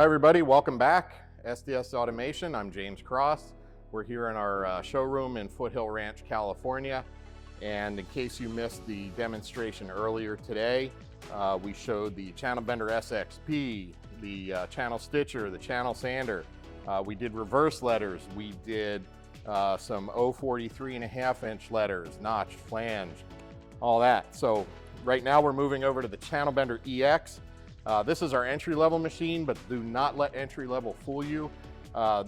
Hi everybody, welcome back. SDS Automation, I'm James Cross. We're here in our showroom in Foothill Ranch, California. And in case you missed the demonstration earlier today, we showed the ChannelBender SXP, the ChannelStitcher, the Channel Sander. We did reverse letters. We did some 043.5-inch letters, notch, flange, all that. So right now we're moving over to the ChannelBender EX. This is our entry-level machine, but do not let entry-level fool you.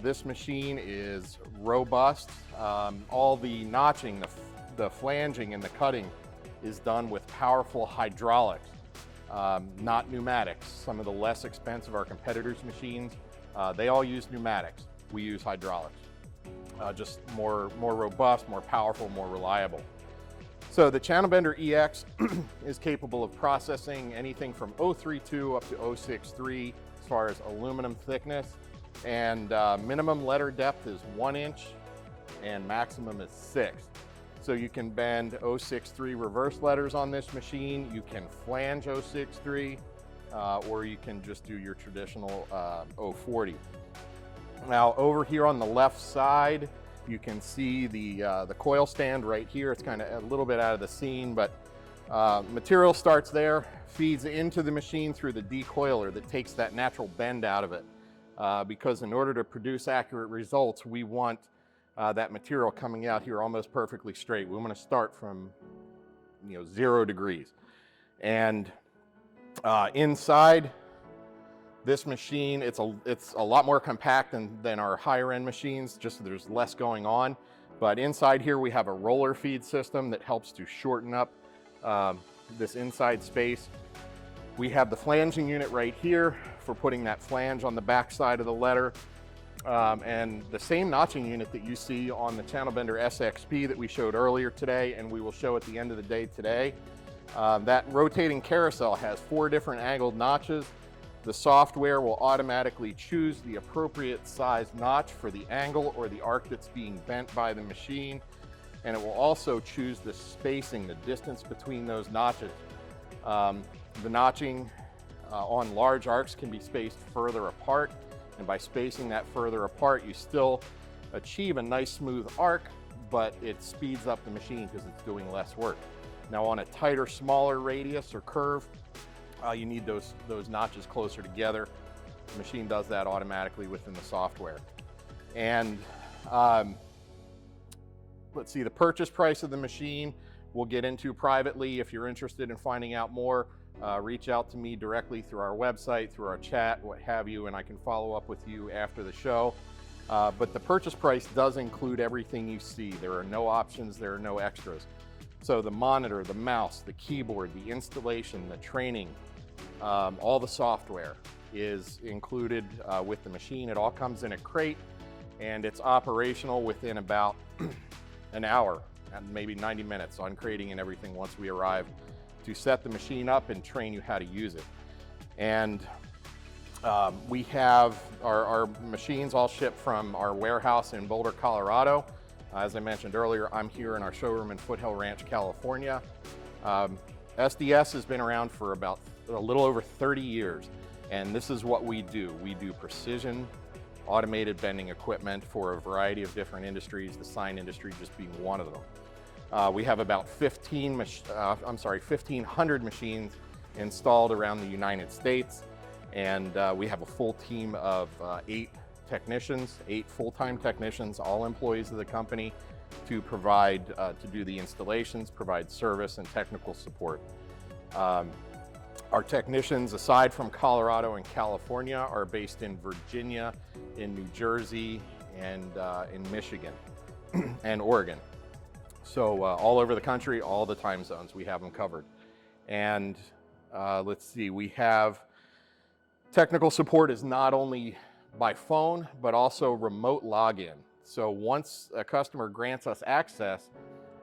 This machine is robust. All the notching, the flanging, and the cutting is done with powerful hydraulics, not pneumatics. Some of the less expensive, our competitors' machines, they all use pneumatics. We use hydraulics. Just more robust, more powerful, more reliable. So the ChannelBender EX is capable of processing anything from 032 up to 063 as far as aluminum thickness, and minimum letter depth is 1 inch and maximum is 6. So you can bend 063 reverse letters on this machine, you can flange 063, or you can just do your traditional 040. Now over here on the left side, you can see the coil stand right here. It's kind of a little bit out of the scene, but material starts there, feeds into the machine through the decoiler that takes that natural bend out of it. Because in order to produce accurate results, we want that material coming out here almost perfectly straight. We want to start from 0 degrees. And inside this machine, it's a lot more compact than our higher end machines, just there's less going on. But inside here we have a roller feed system that helps to shorten up this inside space. We have the flanging unit right here for putting that flange on the back side of the letter. And the same notching unit that you see on the ChannelBender SXP that we showed earlier today, and we will show at the end of the day today. That rotating carousel has 4 different angled notches. The software will automatically choose the appropriate size notch for the angle or the arc that's being bent by the machine. And it will also choose the spacing, the distance between those notches. The notching on large arcs can be spaced further apart. And by spacing that further apart, you still achieve a nice smooth arc, but it speeds up the machine because it's doing less work. Now on a tighter, smaller radius or curve, you need those notches closer together. The machine does that automatically within the software. And let's see, the purchase price of the machine we'll get into privately. If you're interested in finding out more, reach out to me directly through our website, through our chat, what have you, and I can follow up with you after the show. But the purchase price does include everything you see. There are no options, there are no extras. So the monitor, the mouse, the keyboard, the installation, the training, all the software is included with the machine. It all comes in a crate and it's operational within about an hour and maybe 90 minutes on crating and everything once we arrive to set the machine up and train you how to use it. And we have our machines all shipped from our warehouse in Boulder, Colorado. As I mentioned earlier, I'm here in our showroom in Foothill Ranch, California. SDS has been around for about a little over 30 years, and this is what we do. We do precision automated bending equipment for a variety of different industries, the sign industry just being one of them. We have about 1,500 machines installed around the United States, and we have a full team of 8 technicians, 8 full-time technicians, all employees of the company, to provide, to do the installations, provide service and technical support. Our technicians, aside from Colorado and California, are based in Virginia, in New Jersey, and in Michigan and Oregon. So all over the country, all the time zones, we have them covered. And let's see, we have technical support is not only by phone, but also remote login. So once a customer grants us access,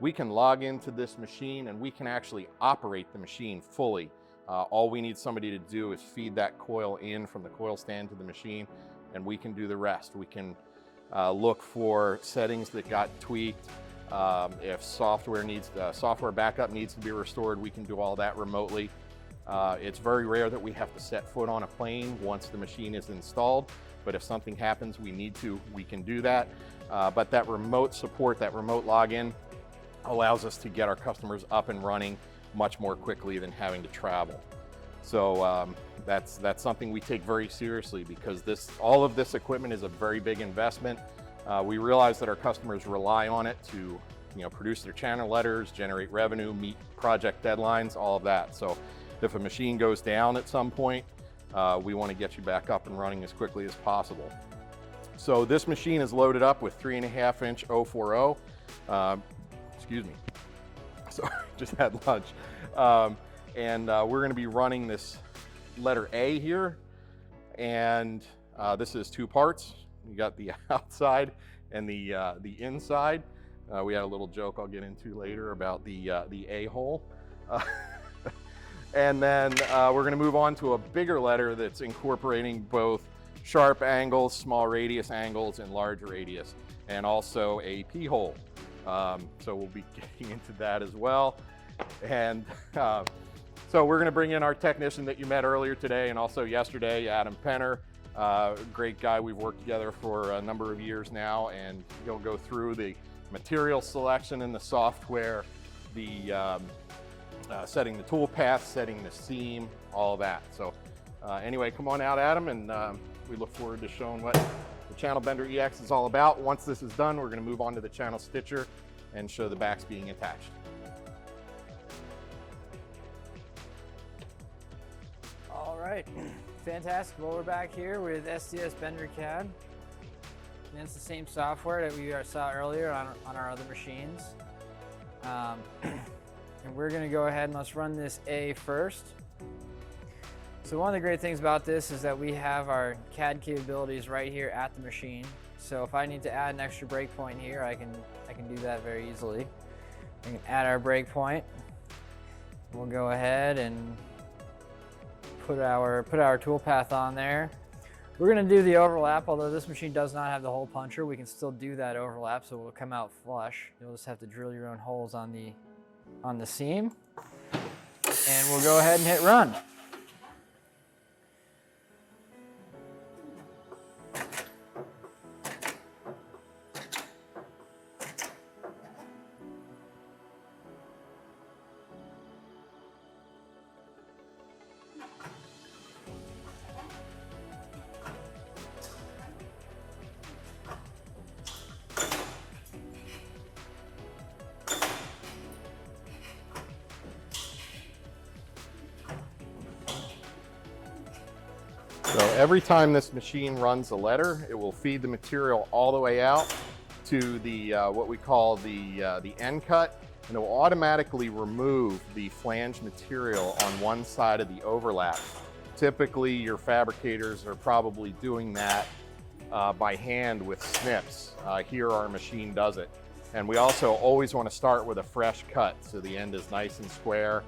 we can log into this machine and we can actually operate the machine fully. All we need somebody to do is feed that coil in from the coil stand to the machine, and we can do the rest. We can look for settings that got tweaked. If software backup needs to be restored, we can do all that remotely. It's very rare that we have to set foot on a plane once the machine is installed, but if something happens we can do that. But that remote support, that remote login allows us to get our customers up and running much more quickly than having to travel. So that's something we take very seriously, because all of this equipment is a very big investment. We realize that our customers rely on it to produce their channel letters, generate revenue, meet project deadlines, all of that. So if a machine goes down at some point, we want to get you back up and running as quickly as possible. So this machine is loaded up with 3.5-inch 040. Excuse me, sorry, just had lunch. And we're going to be running this letter A here, and this is 2 parts. You got the outside and the inside. We had a little joke I'll get into later about the A hole. And then we're going to move on to a bigger letter that's incorporating both sharp angles, small radius angles, and large radius, and also a P hole. So we'll be getting into that as well. And so we're going to bring in our technician that you met earlier today and also yesterday, Adam Penner. Great guy. We've worked together for a number of years now, and he'll go through the material selection in the software, the setting the tool path, setting the seam, all that. So anyway, come on out, Adam, and we look forward to showing what the ChannelBender EX is all about. Once this is done, we're going to move on to the ChannelStitcher and show the backs being attached. All right, fantastic. Well, we're back here with SDS Bender CAD. And it's the same software that we saw earlier on our other machines. And we're going to go ahead and let's run this A first. So one of the great things about this is that we have our CAD capabilities right here at the machine. So if I need to add an extra breakpoint here, I can do that very easily. We can add our breakpoint. We'll go ahead and put our toolpath on there. We're going to do the overlap. Although this machine does not have the hole puncher, we can still do that overlap, so it will come out flush. You'll just have to drill your own holes on the seam. And we'll go ahead and hit run. So every time this machine runs a letter, it will feed the material all the way out to the what we call the end cut, and it will automatically remove the flange material on one side of the overlap. Typically, your fabricators are probably doing that by hand with snips. Here, our machine does it. And we also always want to start with a fresh cut, so the end is nice and square.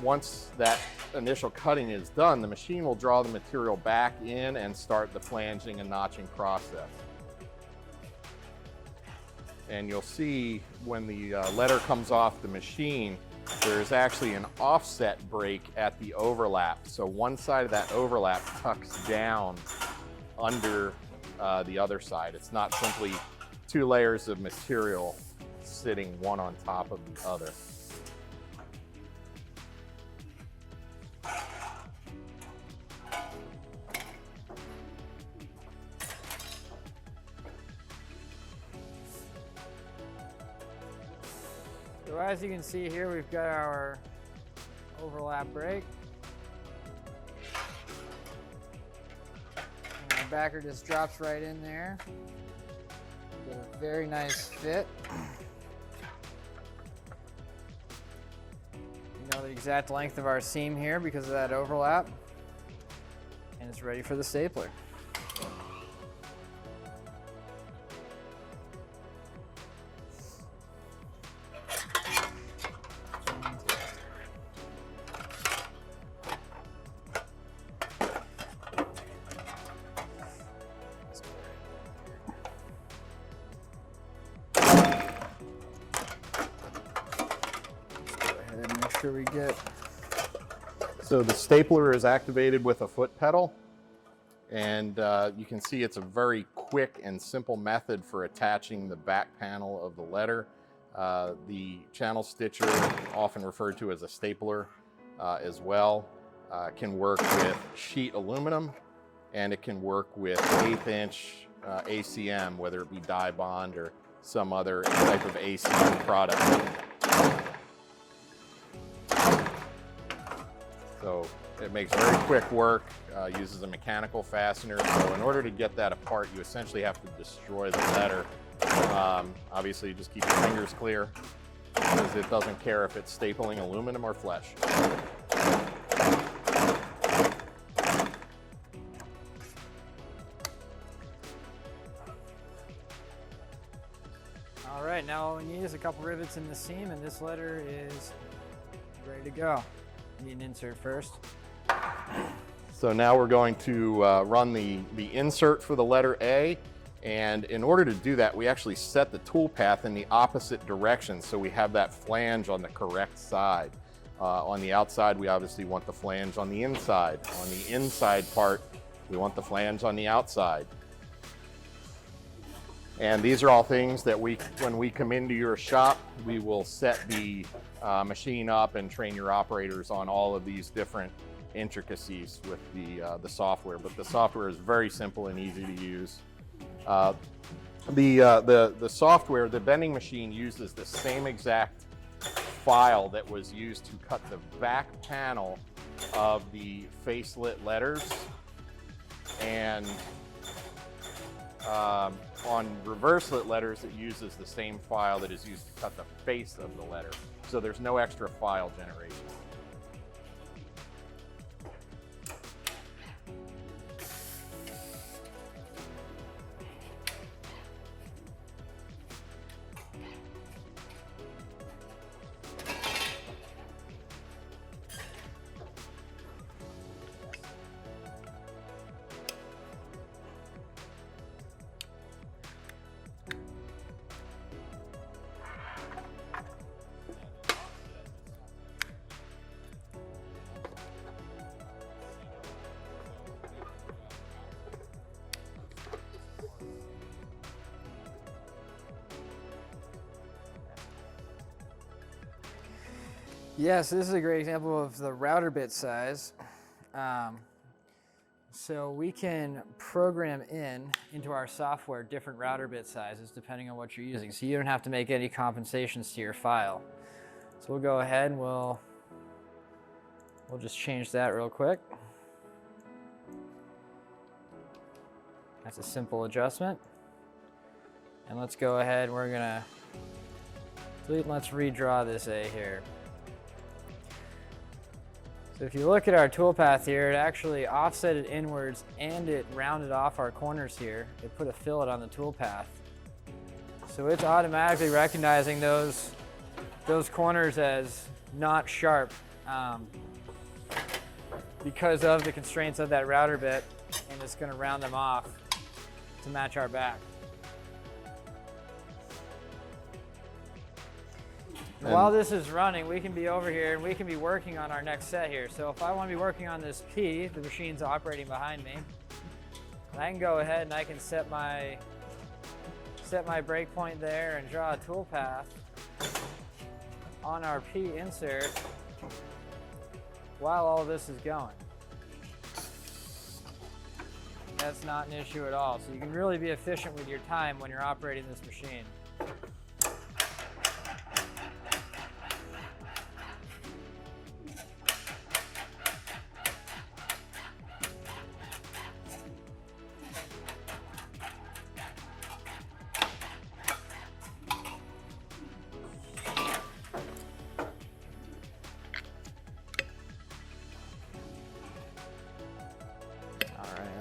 Once that initial cutting is done, the machine will draw the material back in and start the flanging and notching process. And you'll see when the letter comes off the machine, there's actually an offset break at the overlap. So one side of that overlap tucks down under the other side. It's not simply 2 layers of material sitting one on top of the other. So as you can see here, we've got our overlap break. And our backer just drops right in there. Get a very nice fit. You know the exact length of our seam here because of that overlap. And it's ready for the stapler. Make sure we get So the stapler is activated with a foot pedal, and you can see it's a very quick and simple method for attaching the back panel of the letter. The channel stitcher, often referred to as a stapler as well, can work with sheet aluminum, and it can work with 1/8 inch ACM, whether it be die bond or some other type of ACM product. So it makes very quick work, uses a mechanical fastener. So in order to get that apart, you essentially have to destroy the letter. Obviously, you just keep your fingers clear, because it doesn't care if it's stapling aluminum or flesh. All right, now all we need is a couple rivets in the seam, and this letter is ready to go. Need an insert first. So now we're going to run the insert for the letter A, and in order to do that, we actually set the tool path in the opposite direction, so we have that flange on the correct side. On the outside, we obviously want the flange on the inside. On the inside part, we want the flange on the outside. And these are all things that when we come into your shop, we will set the machine up and train your operators on all of these different intricacies with the software. But the software is very simple and easy to use. The software, the bending machine, uses the same exact file that was used to cut the back panel of the facelit letters, and on reverse-lit letters, it uses the same file that is used to cut the face of the letter. So there's no extra file generation. Yes, this is a great example of the router bit size. So we can program into our software different router bit sizes depending on what you're using. So you don't have to make any compensations to your file. So we'll go ahead and we'll just change that real quick. That's a simple adjustment. And let's go ahead and let's redraw this A here. So if you look at our toolpath here, it actually offset it inwards and it rounded off our corners here. It put a fillet on the toolpath. So it's automatically recognizing those corners as not sharp because of the constraints of that router bit, and it's going to round them off to match our back. While this is running, we can be over here and we can be working on our next set here. So if I want to be working on this P, the machine's operating behind me, I can go ahead and I can set my breakpoint there and draw a tool path on our P insert while all this is going. That's not an issue at all. So you can really be efficient with your time when you're operating this machine.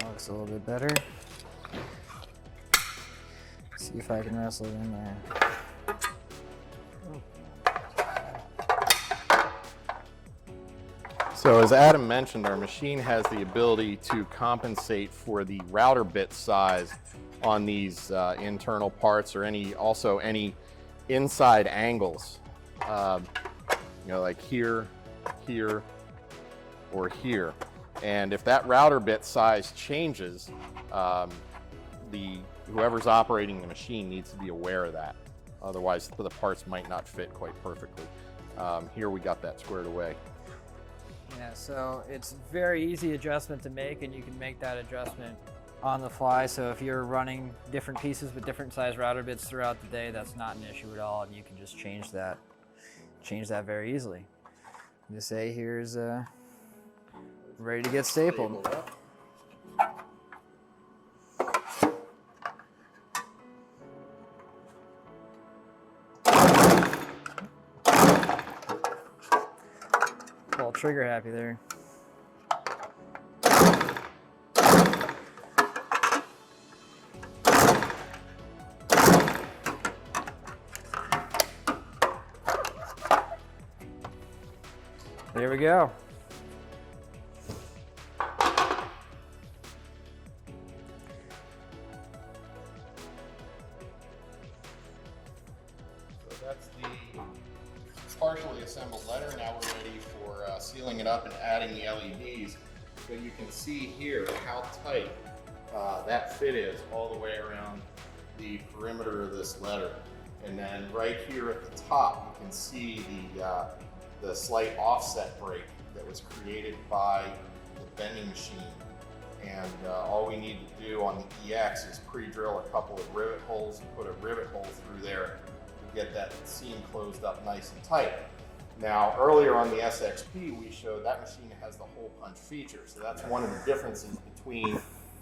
Looks a little bit better. Let's see if I can wrestle it in there. So as Adam mentioned, our machine has the ability to compensate for the router bit size on these internal parts, or any inside angles. Like here, or here. And if that router bit size changes, whoever's operating the machine needs to be aware of that. Otherwise, the parts might not fit quite perfectly. Here we got that squared away. Yeah, so it's very easy adjustment to make, and you can make that adjustment on the fly. So if you're running different pieces with different size router bits throughout the day, that's not an issue at all, and you can just change that very easily. This A here is ready to get stapled. All trigger happy there. There we go. So that's the partially assembled letter. Now we're ready for sealing it up and adding the LEDs. But you can see here how tight that fit is all the way around the perimeter of this letter. And then right here at the top, you can see the slight offset break that was created by the bending machine. And all we need to do on the EX is pre-drill a couple of rivet holes and put a rivet hole through there to get that seam closed up nice and tight. Now, earlier on the SXP, we showed that machine has the hole punch feature. So that's one of the differences between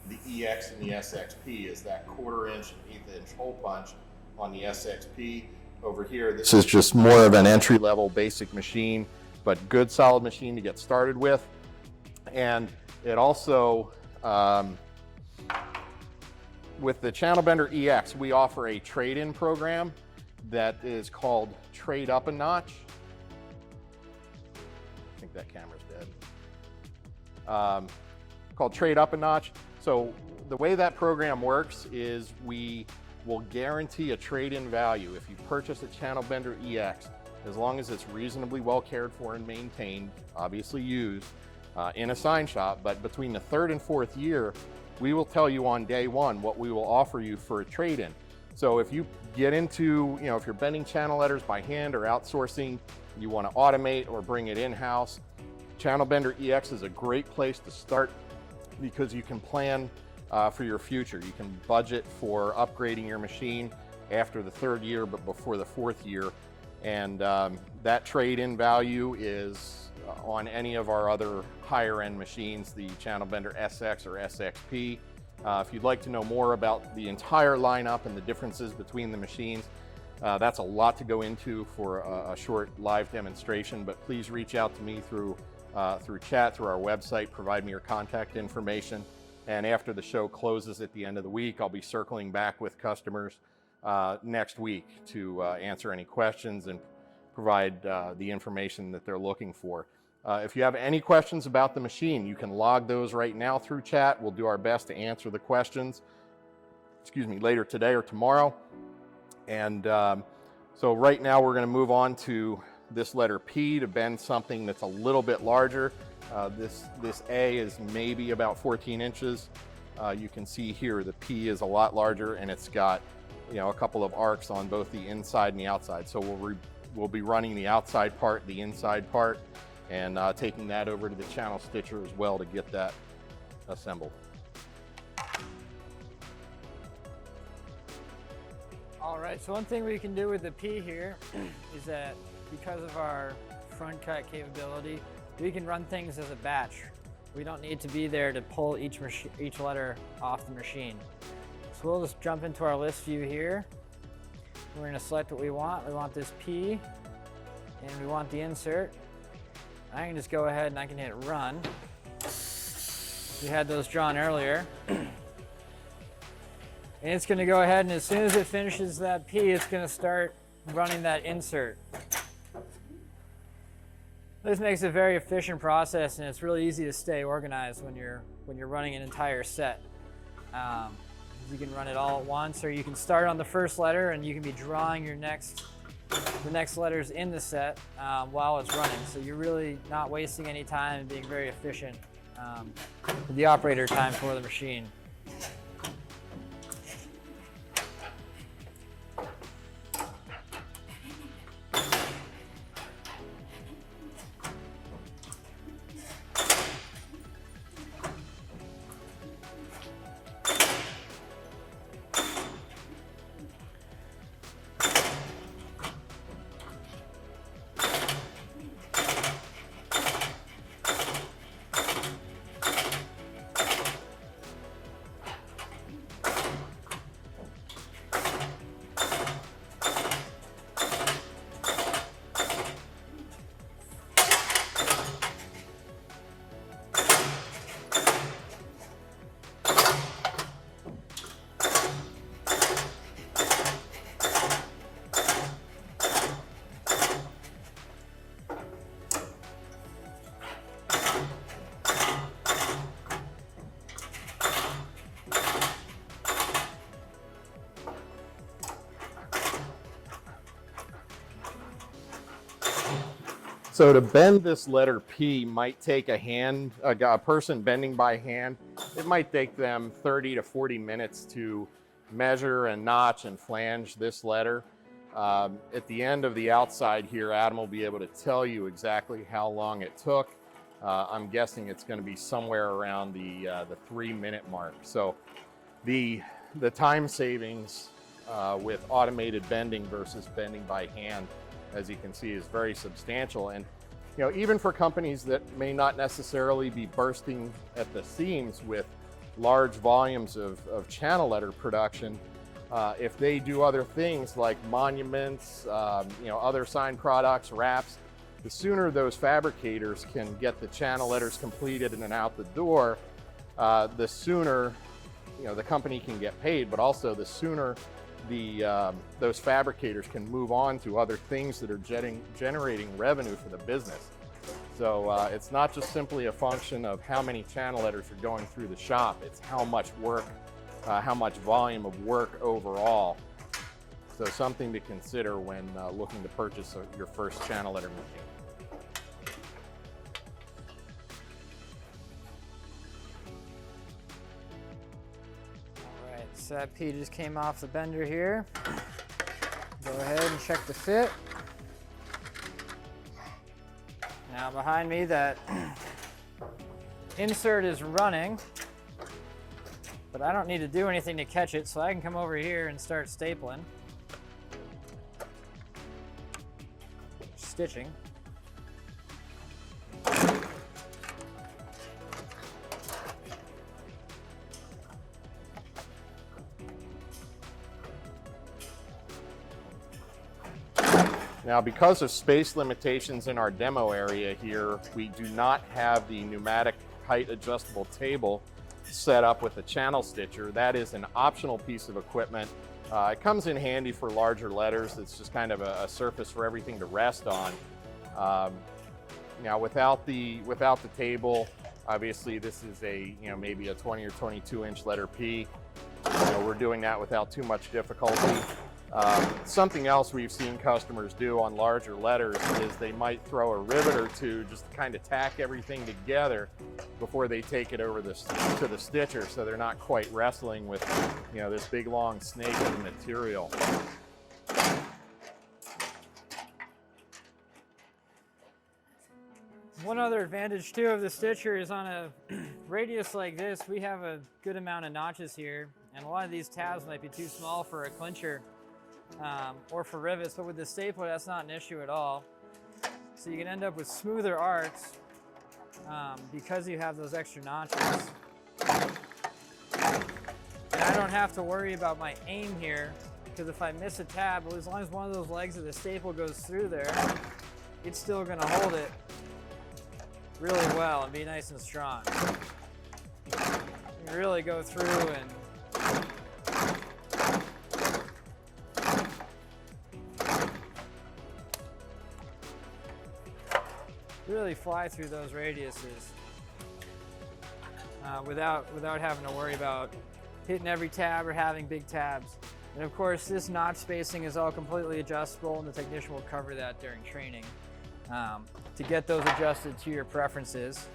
the EX and the SXP is that 1/4 inch and 1/8 inch hole punch on the SXP. Over here, this is just more of an entry-level basic machine, but good solid machine to get started with. And it also, with the ChannelBender EX, we offer a trade-in program that is called Trade Up a Notch. I think that camera's dead. Called Trade Up a Notch. So the way that program works is we will guarantee a trade-in value. If you purchase a ChannelBender EX, as long as it's reasonably well cared for and maintained, obviously used in a sign shop, but between the 3rd and 4th year, we will tell you on day one what we will offer you for a trade-in. So if you get into, if you're bending channel letters by hand or outsourcing, you want to automate or bring it in-house, ChannelBender EX is a great place to start because you can plan for your future. You can budget for upgrading your machine after the 3rd year, but before the 4th year. And that trade-in value is on any of our other higher-end machines, the ChannelBender SX or SXP. If you'd like to know more about the entire lineup and the differences between the machines, that's a lot to go into for a short live demonstration, but please reach out to me through chat, through our website, provide me your contact information. And after the show closes at the end of the week, I'll be circling back with customers next week to answer any questions and provide the information that they're looking for. If you have any questions about the machine, you can log those right now through chat. We'll do our best to answer the questions, later today or tomorrow. And so right now we're going to move on to this letter P to bend something that's a little bit larger. This A is maybe about 14 inches. You can see here the P is a lot larger, and it's got a couple of arcs on both the inside and the outside. So we'll be running the outside part, the inside part, and taking that over to the ChannelStitcher as well to get that assembled. All right, so one thing we can do with the P here is that because of our front cut capability, we can run things as a batch. We don't need to be there to pull each letter off the machine. So we'll just jump into our list view here. We're going to select what we want. We want this P, and we want the insert. I can just go ahead and I can hit run. We had those drawn earlier. And it's going to go ahead, and as soon as it finishes that P, it's going to start running that insert. This makes a very efficient process, and it's really easy to stay organized when you're running an entire set. You can run it all at once, or you can start on the first letter and you can be drawing your next the next letters in the set while it's running. So you're really not wasting any time and being very efficient with the operator time for the machine. So to bend this letter P might take a person bending by hand, it might take them 30 to 40 minutes to measure and notch and flange this letter. At the end of the outside here, Adam will be able to tell you exactly how long it took. I'm guessing it's going to be somewhere around the 3-minute mark. So the time savings with automated bending versus bending by hand, as you can see, is very substantial. And even for companies that may not necessarily be bursting at the seams with large volumes of channel letter production, if they do other things like monuments, other signed products, wraps, the sooner those fabricators can get the channel letters completed and then out the door, the sooner the company can get paid, but also the sooner those fabricators can move on to other things that are generating revenue for the business. So it's not just simply a function of how many channel letters are going through the shop, it's how much work, how much volume of work overall. So something to consider when looking to purchase your first channel letter machine. So that P just came off the bender here. Go ahead and check the fit. Now behind me, that insert is running, but I don't need to do anything to catch it, so I can come over here and start stapling. Stitching. Now, because of space limitations in our demo area here, we do not have the pneumatic height adjustable table set up with the ChannelStitcher. That is an optional piece of equipment. It comes in handy for larger letters. It's just kind of a surface for everything to rest on. Now, without the table, obviously this is maybe a 20 or 22 inch letter P. We're doing that without too much difficulty. Something else we've seen customers do on larger letters is they might throw a rivet or two just to kind of tack everything together before they take it over to the stitcher, so they're not quite wrestling with this big long snake of material. One other advantage too of the stitcher is on a radius like this, we have a good amount of notches here, and a lot of these tabs might be too small for a clincher or for rivets, but with the stapler that's not an issue at all. So you can end up with smoother arcs because you have those extra notches. And I don't have to worry about my aim here, because if I miss a tab, as long as one of those legs of the staple goes through there, it's still going to hold it really well and be nice and strong. You can really go through and really fly through those radiuses without having to worry about hitting every tab or having big tabs. And of course, this notch spacing is all completely adjustable, and the technician will cover that during training to get those adjusted to your preferences.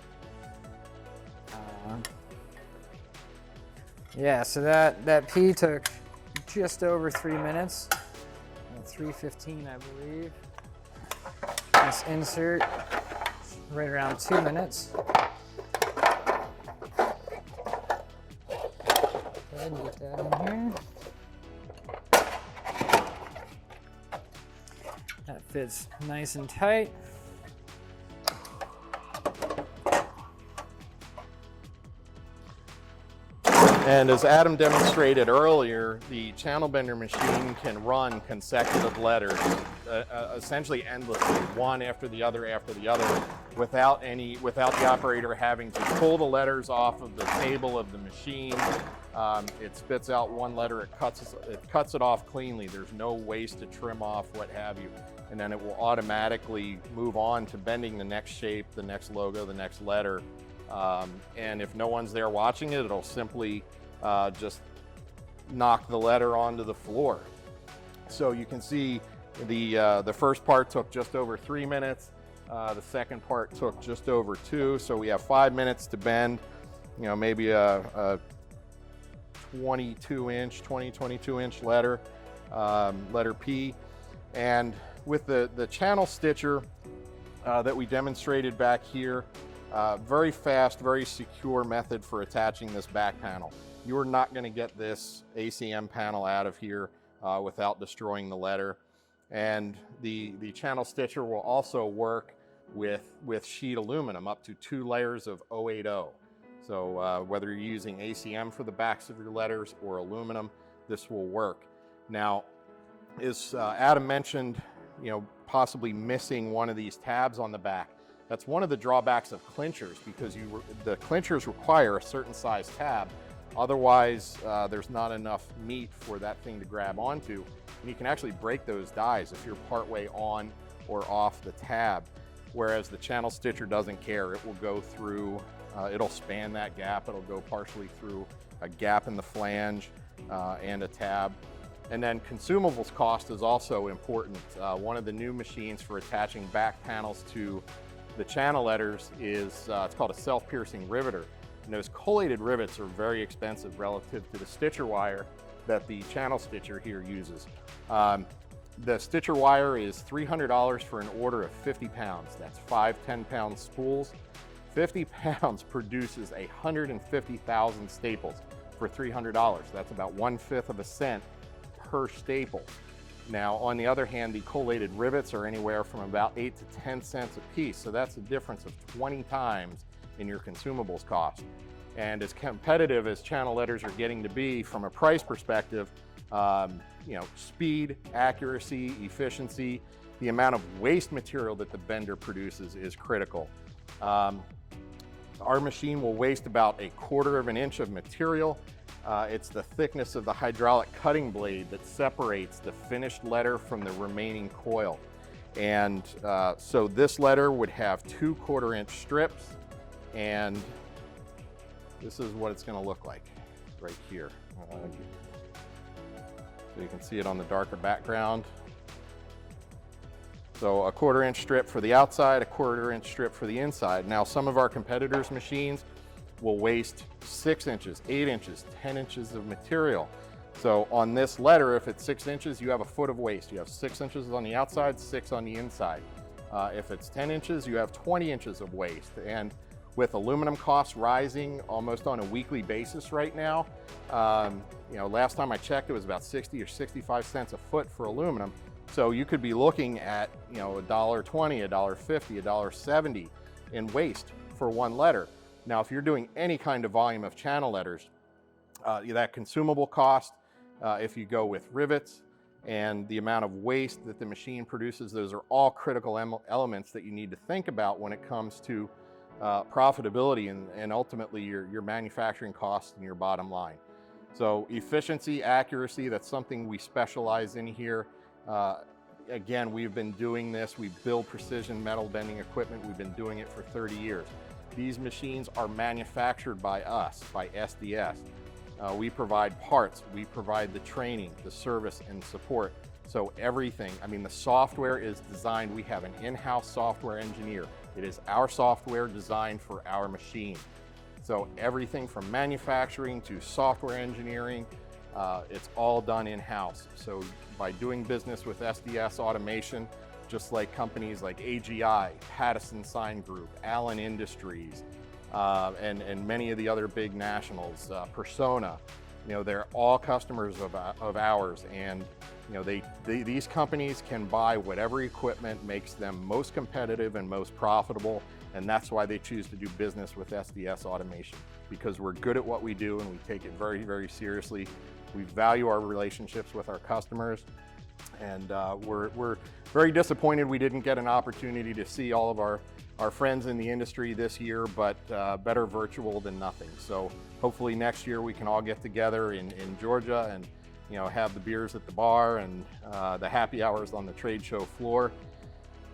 Yeah, so that P took just over 3 minutes, 3:15 I believe. This insert, right around 2 minutes. Go ahead and get that in here. That fits nice and tight. And as Adam demonstrated earlier, the ChannelBender machine can run consecutive letters, essentially endlessly, one after the other, without the operator having to pull the letters off of the table of the machine. It spits out one letter, it cuts it off cleanly. There's no waste to trim off, what have you. And then it will automatically move on to bending the next shape, the next logo, the next letter. And if no one's there watching it, it'll simply just knock the letter onto the floor. So you can see the first part took just over 3 minutes. The second part took just over 2. So we have 5 minutes to bend, maybe a 22 inch letter, letter P. And with the ChannelStitcher that we demonstrated back here, very fast, very secure method for attaching this back panel. You are not going to get this ACM panel out of here without destroying the letter. And the ChannelStitcher will also work with sheet aluminum up to 2 layers of 080. So whether you're using ACM for the backs of your letters or aluminum, this will work. Now, as Adam mentioned, possibly missing one of these tabs on the back. That's one of the drawbacks of clinchers, because the clinchers require a certain size tab. Otherwise, there's not enough meat for that thing to grab onto. And you can actually break those dies if you're partway on or off the tab. Whereas the ChannelStitcher doesn't care. It will go through, it'll span that gap. It'll go partially through a gap in the flange and a tab. And then consumables cost is also important. One of the new machines for attaching back panels to the channel letters is, it's called a self-piercing riveter. And those collated rivets are very expensive relative to the stitcher wire that the ChannelStitcher here uses. The stitcher wire is $300 for an order of 50 pounds. That's 5 10-pound spools. 50 pounds produces 150,000 staples for $300. That's about 1/5 of a cent per staple. Now, on the other hand, the collated rivets are anywhere from about 8 to 10 cents a piece. So that's a difference of 20 times in your consumables cost. And as competitive as channel letters are getting to be from a price perspective, speed, accuracy, efficiency, the amount of waste material that the bender produces is critical. Our machine will waste about 1/4 of an inch of material. It's the thickness of the hydraulic cutting blade that separates the finished letter from the remaining coil. And so this letter would have 2 1/4-inch strips, and this is what it's going to look like right here. So you can see it on the darker background. So a 1/4-inch strip for the outside, a 1/4-inch strip for the inside. Now, some of our competitors' machines will waste 6 inches, 8 inches, 10 inches of material. So on this letter, if it's 6 inches, you have 1 foot of waste. You have 6 inches on the outside, 6 on the inside. If it's 10 inches, you have 20 inches of waste. And with aluminum costs rising almost on a weekly basis right now, last time I checked, it was about 60 or 65 cents a foot for aluminum. So you could be looking at, $1.20, $1.50, $1.70 in waste for one letter. Now, if you're doing any kind of volume of channel letters, that consumable cost, if you go with rivets, and the amount of waste that the machine produces, those are all critical elements that you need to think about when it comes to profitability and ultimately your manufacturing costs and your bottom line. So efficiency, accuracy, that's something we specialize in here. Again, we've been doing this. We build precision metal bending equipment. We've been doing it for 30 years. These machines are manufactured by us, by SDS. We provide parts, we provide the training, the service, and support. So everything, I mean, the software is designed, we have an in-house software engineer. It is our software designed for our machine. So everything from manufacturing to software engineering, it's all done in-house. So by doing business with SDS Automation, just like companies like AGI, Pattison Sign Group, Allen Industries, and many of the other big nationals, Persona, you know, they're all customers of ours, and you know, these companies can buy whatever equipment makes them most competitive and most profitable, and that's why they choose to do business with SDS Automation, because we're good at what we do and we take it very, very seriously. We value our relationships with our customers, and we're very disappointed we didn't get an opportunity to see all of our friends in the industry this year, but better virtual than nothing. So hopefully next year we can all get together in Georgia and, you know, have the beers at the bar and the happy hours on the trade show floor.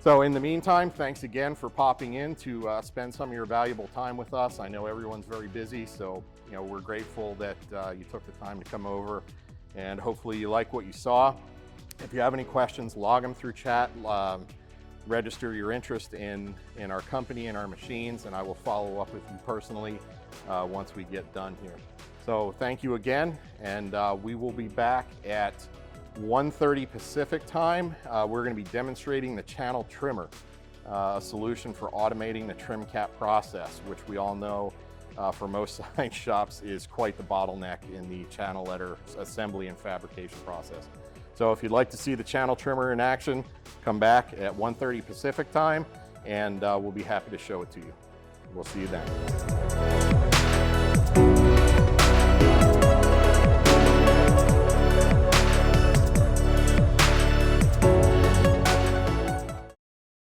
So in the meantime, thanks again for popping in to spend some of your valuable time with us. I know everyone's very busy, so you know, we're grateful that you took the time to come over, and hopefully you like what you saw. If you have any questions, log them through chat, register your interest in our company and our machines, and I will follow up with you personally once we get done here. So thank you again, and we will be back at 1:30 Pacific time. We're going to be demonstrating the channel trimmer, a solution for automating the trim cap process, which we all know for most sign shops is quite the bottleneck in the channel letter assembly and fabrication process. So if you'd like to see the channel trimmer in action, come back at 1:30 Pacific time, and we'll be happy to show it to you. We'll see you then.